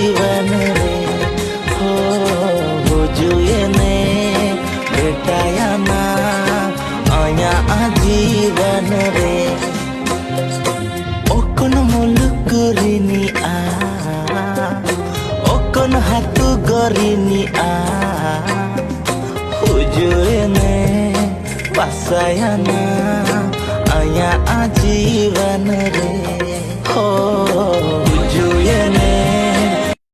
जीवन रे हो बुझुए ने बेटाया ना आया जीवन रे ओकन मुलुक रिनी आ ओकन हाथु गरिनी आ हुजुए ने पासायाना आया जीवन रे हो हुजुए ने